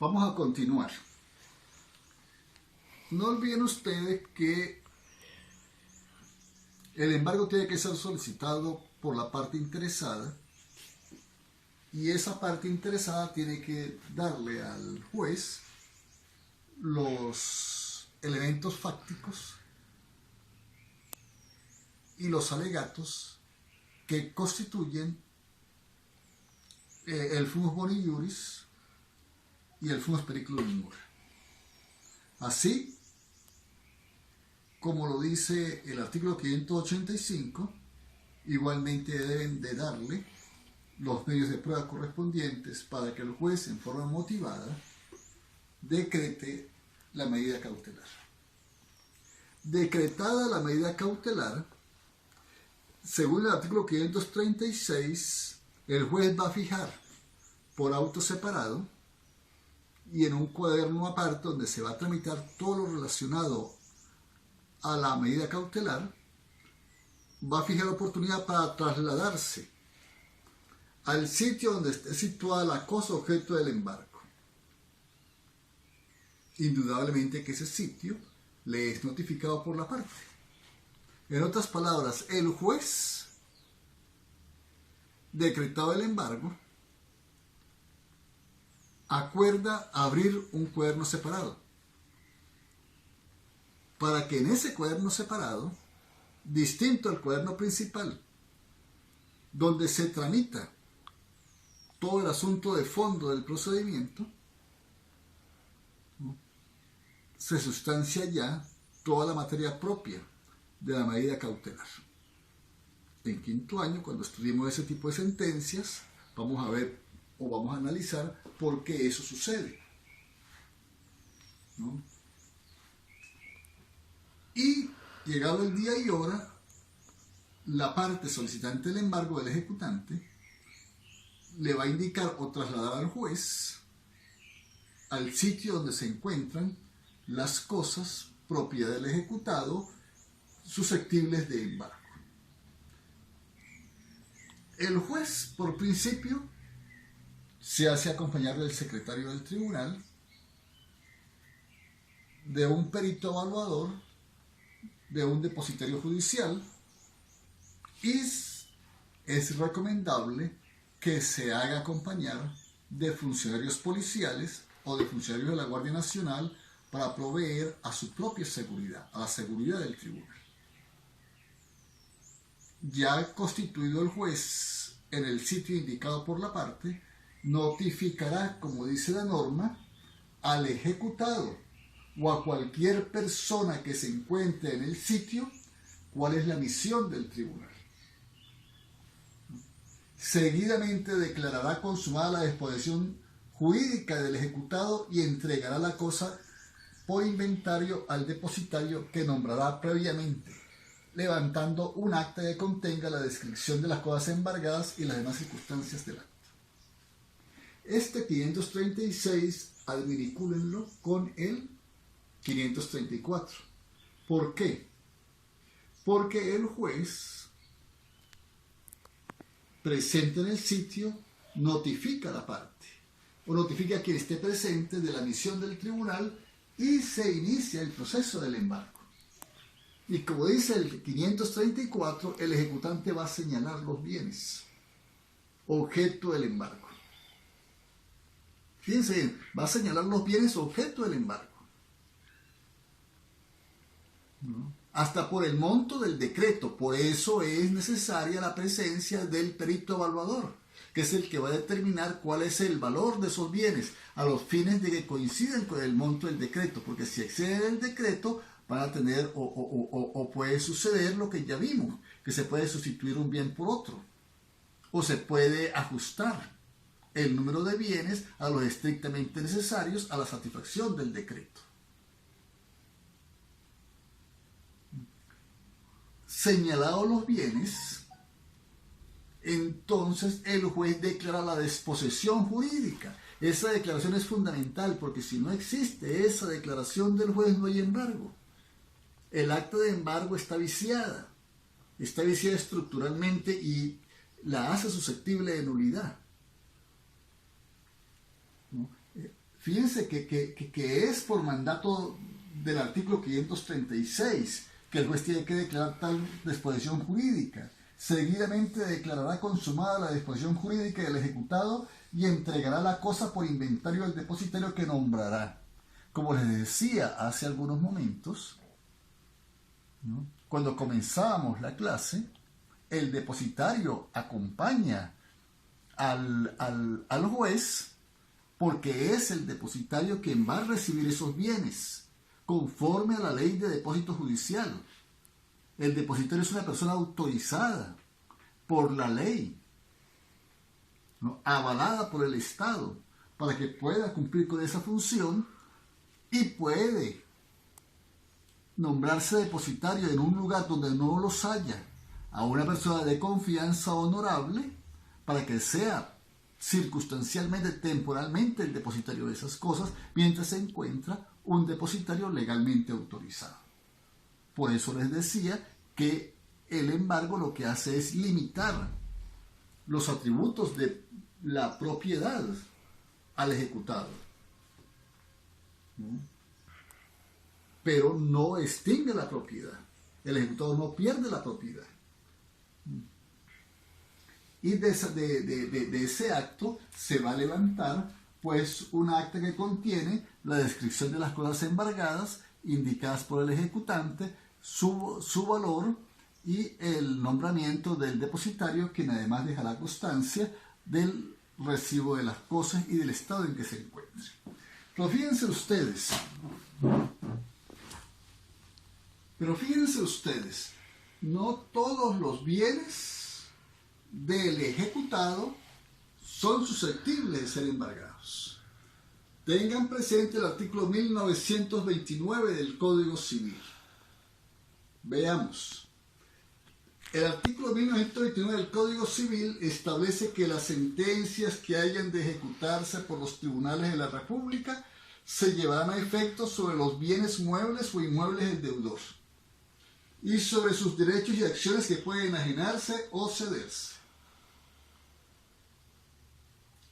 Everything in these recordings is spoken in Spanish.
Vamos a continuar. No olviden ustedes que el embargo tiene que ser solicitado por la parte interesada y esa parte interesada tiene que darle al juez los elementos fácticos y los alegatos que constituyen el fumus boni iuris y el fumus periculum in mora. Así como lo dice el artículo 585, igualmente deben de darle los medios de prueba correspondientes para que el juez, en forma motivada, decrete la medida cautelar. Decretada la medida cautelar, según el artículo 536, el juez va a fijar por auto separado y en un cuaderno aparte donde se va a tramitar todo lo relacionado a la medida cautelar, va a fijar oportunidad para trasladarse al sitio donde esté situada la cosa objeto del embargo. Indudablemente que ese sitio le es notificado por la parte. En otras palabras, el juez, decretado el embargo, acuerda abrir un cuaderno separado para que en ese cuaderno separado, distinto al cuaderno principal, donde se tramita todo el asunto de fondo del procedimiento, se sustancia ya toda la materia propia de la medida cautelar. En quinto año, cuando estudiemos ese tipo de sentencias, vamos a ver o vamos a analizar por qué eso sucede, ¿no? Y llegado el día y hora, la parte solicitante del embargo del ejecutante le va a indicar o trasladar al juez al sitio donde se encuentran las cosas propias del ejecutado susceptibles de embargo. El juez, por principio, se hace acompañar del secretario del tribunal, de un perito evaluador, de un depositario judicial, y es recomendable que se haga acompañar de funcionarios policiales o de funcionarios de la Guardia Nacional para proveer a su propia seguridad, a la seguridad del tribunal. Ya constituido el juez en el sitio indicado por la parte, notificará, como dice la norma, al ejecutado o a cualquier persona que se encuentre en el sitio cuál es la misión del tribunal. Seguidamente declarará consumada la disposición jurídica del ejecutado y entregará la cosa por inventario al depositario que nombrará previamente, levantando un acta que contenga la descripción de las cosas embargadas y las demás circunstancias del acto. Este 536 adminicúlenlo con el 534. ¿Por qué? Porque el juez presente en el sitio notifica a la parte o notifica a quien esté presente de la misión del tribunal y se inicia el proceso del embargo. Y como dice el 534, el ejecutante va a señalar los bienes objeto del embargo. Fíjense bien, va a señalar los bienes objeto del embargo, ¿no? Hasta por el monto del decreto. Por eso es necesaria la presencia del perito evaluador, que es el que va a determinar cuál es el valor de esos bienes a los fines de que coincidan con el monto del decreto, porque si exceden el decreto van a tener o puede suceder lo que ya vimos, que se puede sustituir un bien por otro o se puede ajustar el número de bienes a los estrictamente necesarios a la satisfacción del decreto. Señalados los bienes, entonces el juez declara la disposición jurídica. Esa declaración es fundamental porque si no existe esa declaración del juez no hay embargo. El acta de embargo está viciada estructuralmente y la hace susceptible de nulidad, ¿no? Fíjense que es por mandato del artículo 536 que el juez tiene que declarar tal disposición jurídica. Seguidamente declarará consumada la disposición jurídica del ejecutado y entregará la cosa por inventario al depositario que nombrará. Como les decía hace algunos momentos, ¿no?, cuando comenzábamos la clase, el depositario acompaña al juez porque es el depositario quien va a recibir esos bienes conforme a la ley de depósito judicial. El depositario es una persona autorizada por la ley, ¿no?, avalada por el Estado, para que pueda cumplir con esa función, y puede nombrarse depositario en un lugar donde no los haya a una persona de confianza honorable, para que sea circunstancialmente, temporalmente, el depositario de esas cosas, mientras se encuentra un depositario legalmente autorizado. Por eso les decía que el embargo lo que hace es limitar los atributos de la propiedad al ejecutado, pero no extingue la propiedad. El ejecutado no pierde la propiedad. Y de ese acto se va a levantar pues un acta que contiene la descripción de las cosas embargadas indicadas por el ejecutante, su valor y el nombramiento del depositario, quien además dejará constancia del recibo de las cosas y del estado en que se encuentre. Pero fíjense ustedes, no todos los bienes del ejecutado son susceptibles de ser embargados. Tengan presente el artículo 1929 del Código Civil. Veamos. El artículo 1929 del Código Civil establece que las sentencias que hayan de ejecutarse por los tribunales de la República se llevarán a efecto sobre los bienes muebles o inmuebles del deudor y sobre sus derechos y acciones que pueden enajenarse o cederse.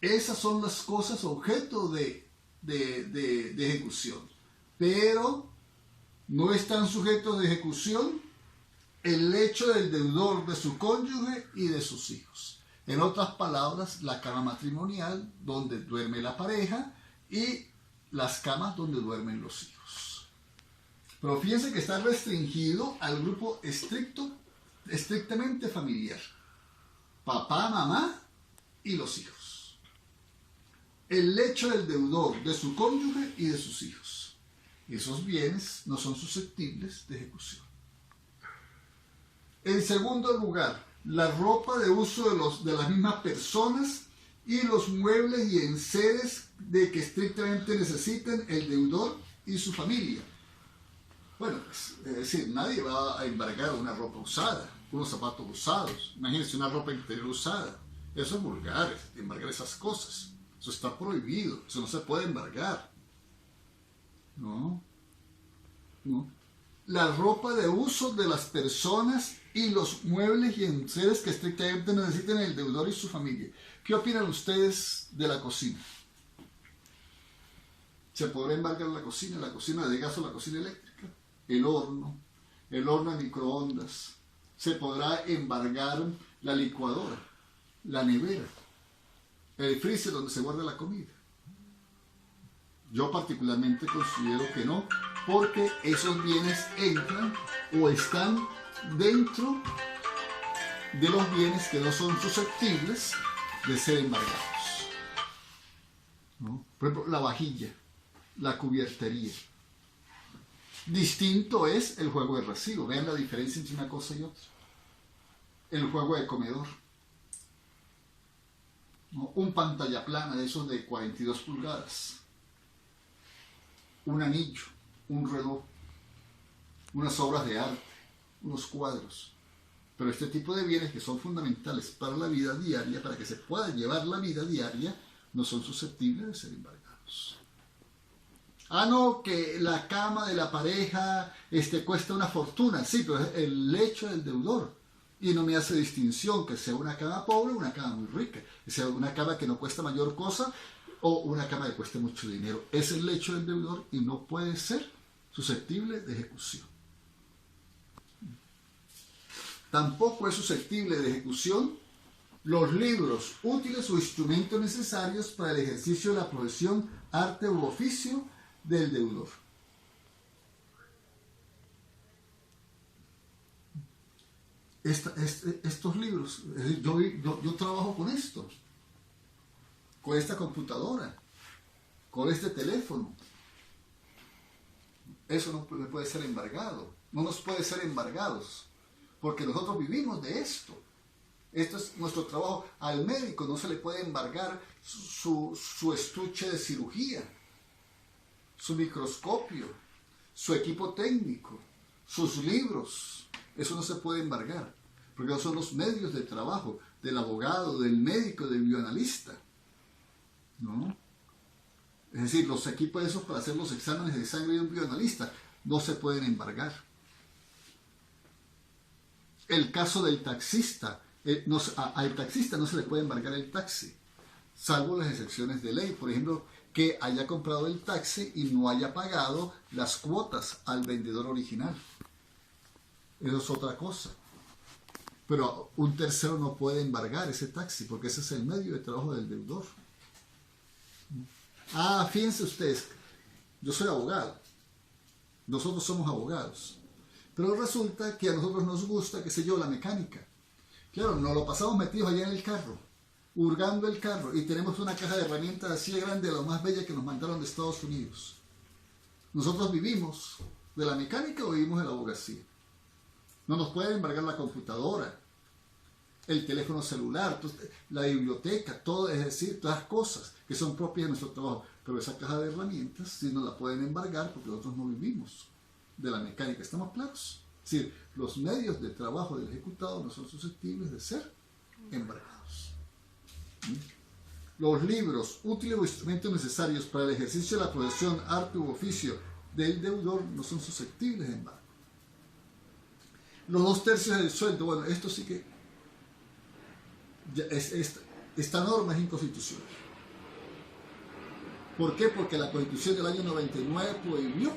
Esas son las cosas objeto de ejecución, pero no están sujetos de ejecución el hecho del deudor, de su cónyuge y de sus hijos. En otras palabras, la cama matrimonial donde duerme la pareja y las camas donde duermen los hijos. Pero fíjense que está restringido al grupo estrictamente familiar: papá, mamá y los hijos. El lecho del deudor, de su cónyuge y de sus hijos. Esos bienes no son susceptibles de ejecución. En segundo lugar, la ropa de uso de las mismas personas y los muebles y enseres de que estrictamente necesiten el deudor y su familia. Bueno, pues, es decir, nadie va a embargar una ropa usada, unos zapatos usados. Imagínense una ropa interior usada. Eso es vulgar, embargar esas cosas. Eso está prohibido, eso no se puede embargar. No. La ropa de uso de las personas y los muebles y enseres que estrictamente necesiten el deudor y su familia. ¿Qué opinan ustedes de la cocina? ¿Se podrá embargar la cocina de gas o la cocina eléctrica? El horno de microondas. ¿Se podrá embargar la licuadora, la nevera, el freezer donde se guarda la comida? Yo particularmente considero que no, porque esos bienes entran o están dentro de los bienes que no son susceptibles de ser embargados, ¿no? Por ejemplo, la vajilla, la cubiertería. Distinto es el juego de recibo. Vean la diferencia entre una cosa y otra. El juego de comedor, ¿no? Un pantalla plana de esos de 42 pulgadas. Un anillo, un reloj, unas obras de arte, unos cuadros. Pero este tipo de bienes que son fundamentales para la vida diaria, para que se pueda llevar la vida diaria, no son susceptibles de ser embargados. Ah, no, que la cama de la pareja cuesta una fortuna. Sí, pero es el lecho del deudor. Y no me hace distinción que sea una cama pobre o una cama muy rica. Que sea una cama que no cuesta mayor cosa, o una cama que cueste mucho dinero. Es el lecho del deudor y no puede ser susceptible de ejecución. Tampoco es susceptible de ejecución los libros, útiles o instrumentos necesarios para el ejercicio de la profesión, arte u oficio del deudor. Estos libros, yo trabajo con esto, con esta computadora, con este teléfono. Eso no puede ser embargado, no nos puede ser embargados, porque nosotros vivimos de esto. Esto es nuestro trabajo. Al médico no se le puede embargar su estuche de cirugía, su microscopio, su equipo técnico, sus libros. Eso no se puede embargar, porque esos son los medios de trabajo del abogado, del médico, del bioanalista, ¿no? Es decir, los equipos esos para hacer los exámenes de sangre de un bioanalista no se pueden embargar. El caso del taxista, al taxista no se le puede embargar el taxi, salvo las excepciones de ley. Por ejemplo, que haya comprado el taxi y no haya pagado las cuotas al vendedor original. Eso es otra cosa. Pero un tercero no puede embargar ese taxi, porque ese es el medio de trabajo del deudor. Fíjense ustedes, yo soy abogado, nosotros somos abogados, pero resulta que a nosotros nos gusta, qué sé yo, la mecánica. Claro, nos lo pasamos metidos allá en el carro, hurgando el carro, y tenemos una caja de herramientas así de grande, la más bella que nos mandaron de Estados Unidos. Nosotros vivimos de la mecánica o vivimos de la abogacía. No nos pueden embargar la computadora, el teléfono celular, la biblioteca, todo, es decir, todas las cosas que son propias de nuestro trabajo. Pero esa caja de herramientas sí nos la pueden embargar porque nosotros no vivimos de la mecánica. ¿Estamos claros? Es decir, los medios de trabajo del ejecutado no son susceptibles de ser embargados. Los libros, útiles o instrumentos necesarios para el ejercicio de la profesión, arte u oficio del deudor no son susceptibles de embargo. Los 2/3 del sueldo, bueno, esto sí que esta norma es inconstitucional. ¿Por qué? Porque la Constitución del año 99 prohibió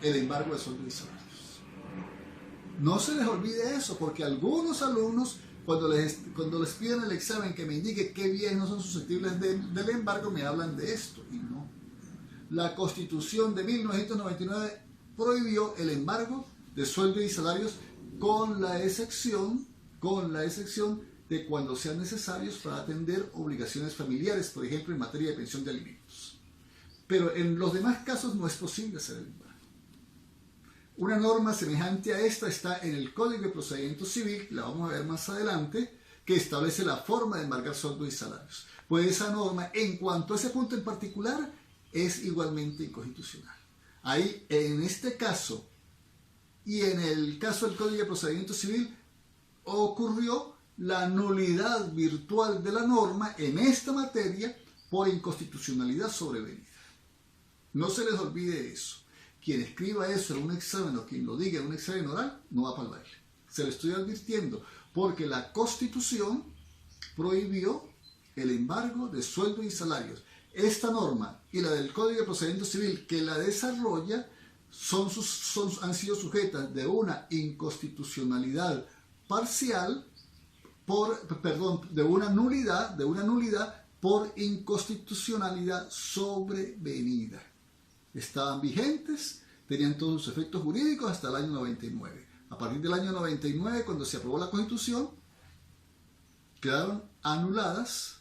el embargo de sueldos y salarios. No se les olvide eso, porque algunos alumnos, cuando les piden el examen que me indique qué bienes no son susceptibles del embargo, me hablan de esto, y no. La Constitución de 1999 prohibió el embargo de sueldos y salarios con la excepción de cuando sean necesarios para atender obligaciones familiares, por ejemplo, en materia de pensión de alimentos. Pero en los demás casos no es posible hacer el embargo. Una norma semejante a esta está en el Código de Procedimiento Civil, la vamos a ver más adelante, que establece la forma de embargar sueldos y salarios. Pues esa norma, en cuanto a ese punto en particular, es igualmente inconstitucional. Ahí, en este caso, y en el caso del Código de Procedimiento Civil, ocurrió la nulidad virtual de la norma en esta materia por inconstitucionalidad sobrevenida. No se les olvide eso. Quien escriba eso en un examen o quien lo diga en un examen oral no va para el baile. Se lo estoy advirtiendo porque la Constitución prohibió el embargo de sueldos y salarios. Esta norma y la del Código de Procedimiento Civil que la desarrolla han sido sujetas de una inconstitucionalidad parcial de una nulidad por inconstitucionalidad sobrevenida. Estaban vigentes, tenían todos sus efectos jurídicos hasta el año 99. A partir del año 99, cuando se aprobó la Constitución, quedaron anuladas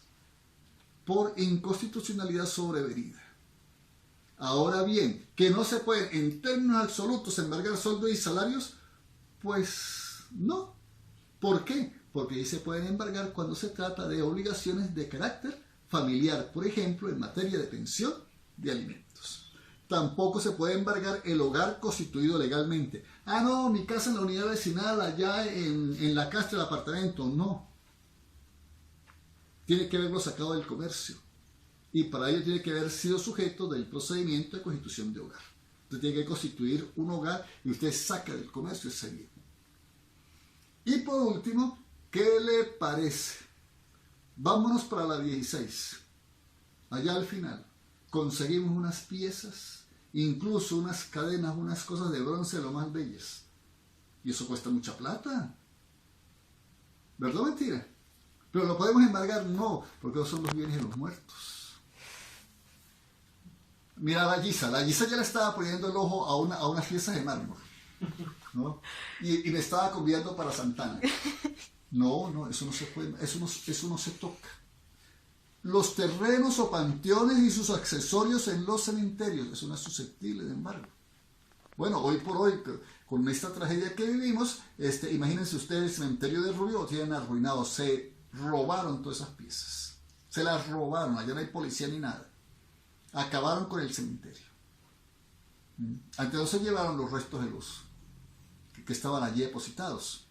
por inconstitucionalidad sobrevenida. Ahora bien, que no se pueden en términos absolutos embargar sueldos y salarios, pues no. ¿Por qué? Porque ahí se pueden embargar cuando se trata de obligaciones de carácter familiar, por ejemplo, en materia de pensión de alimentos. Tampoco se puede embargar el hogar constituido legalmente. No, mi casa en la unidad vecinal, allá en la casa del apartamento. No. Tiene que haberlo sacado del comercio. Y para ello tiene que haber sido sujeto del procedimiento de constitución de hogar. Usted tiene que constituir un hogar y usted saca del comercio ese bien. Y por último, ¿qué le parece? Vámonos para la 16. allá al final, conseguimos unas piezas, incluso unas cadenas, unas cosas de bronce de lo más bellas. Y eso cuesta mucha plata. ¿Verdad o mentira? ¿Pero lo podemos embargar? No, porque esos son los bienes de los muertos. Mira la Giza ya le estaba poniendo el ojo a unas piezas de mármol, ¿no? Y me estaba convidando para Santana. No, eso no se puede, eso no se toca. Los terrenos o panteones y sus accesorios en los cementerios, eso no es susceptible de embargo. Bueno, hoy por hoy, con esta tragedia que vivimos, imagínense ustedes el cementerio de Rubio lo tienen arruinado, se robaron todas esas piezas, se las robaron, allá no hay policía ni nada, acabaron con el cementerio. Antes no se llevaron los restos de los que estaban allí depositados,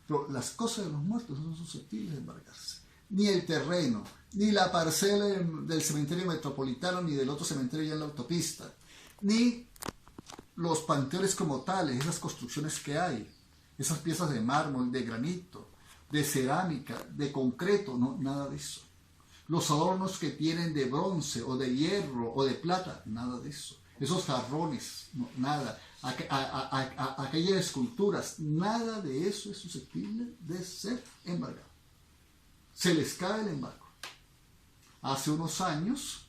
pero las cosas de los muertos no son susceptibles de embargarse. Ni el terreno, ni la parcela del cementerio metropolitano, ni del otro cementerio ya en la autopista, ni los panteones como tales, esas construcciones que hay, esas piezas de mármol, de granito, de cerámica, de concreto, no, nada de eso. Los adornos que tienen de bronce o de hierro o de plata, nada de eso. Esos jarrones, no, nada. Aquellas esculturas, nada de eso es susceptible de ser embargado. Se les cae el embargo. Hace unos años,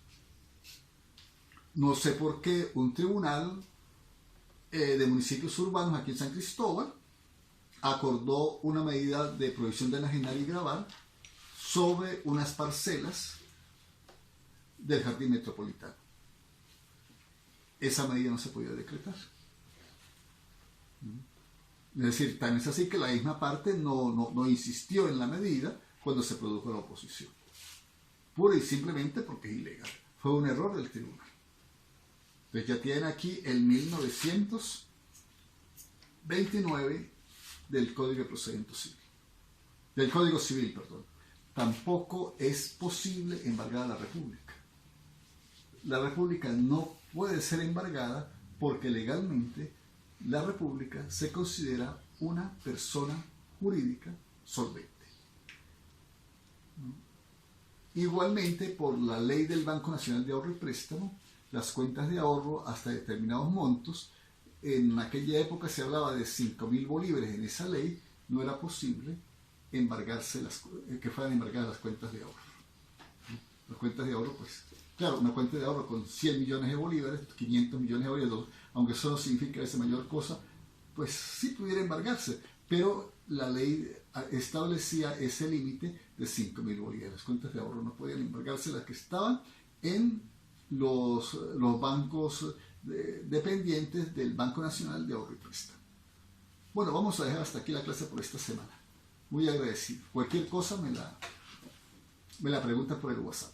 no sé por qué, un tribunal de municipios urbanos aquí en San Cristóbal acordó una medida de prohibición de enajenar y gravar sobre unas parcelas del jardín metropolitano. Esa medida no se podía decretar. Es decir, tan es así que la misma parte no insistió en la medida cuando se produjo la oposición. Pura y simplemente porque es ilegal. Fue un error del tribunal. Entonces ya tienen aquí el 1929 del Código de Procedimiento Civil. Del Código Civil, perdón. Tampoco es posible embargar a la República. La República no puede ser embargada porque legalmente la República se considera una persona jurídica solvente. Igualmente, por la ley del Banco Nacional de Ahorro y Préstamo, las cuentas de ahorro hasta determinados montos, en aquella época se hablaba de 5.000 bolívares, en esa ley no era posible embargarse que fueran embargadas las cuentas de ahorro. Las cuentas de ahorro, pues, claro, una cuenta de ahorro con 100 millones de bolívares, 500 millones de bolívares, aunque eso no significa esa mayor cosa, pues sí pudiera embargarse, pero la ley establecía ese límite de 5.000 bolívares. Las cuentas de ahorro no podían embargarse, las que estaban en los bancos dependientes del Banco Nacional de Ahorro y Préstamo. Bueno, vamos a dejar hasta aquí la clase por esta semana. Muy agradecido. Cualquier cosa me la pregunta por el WhatsApp.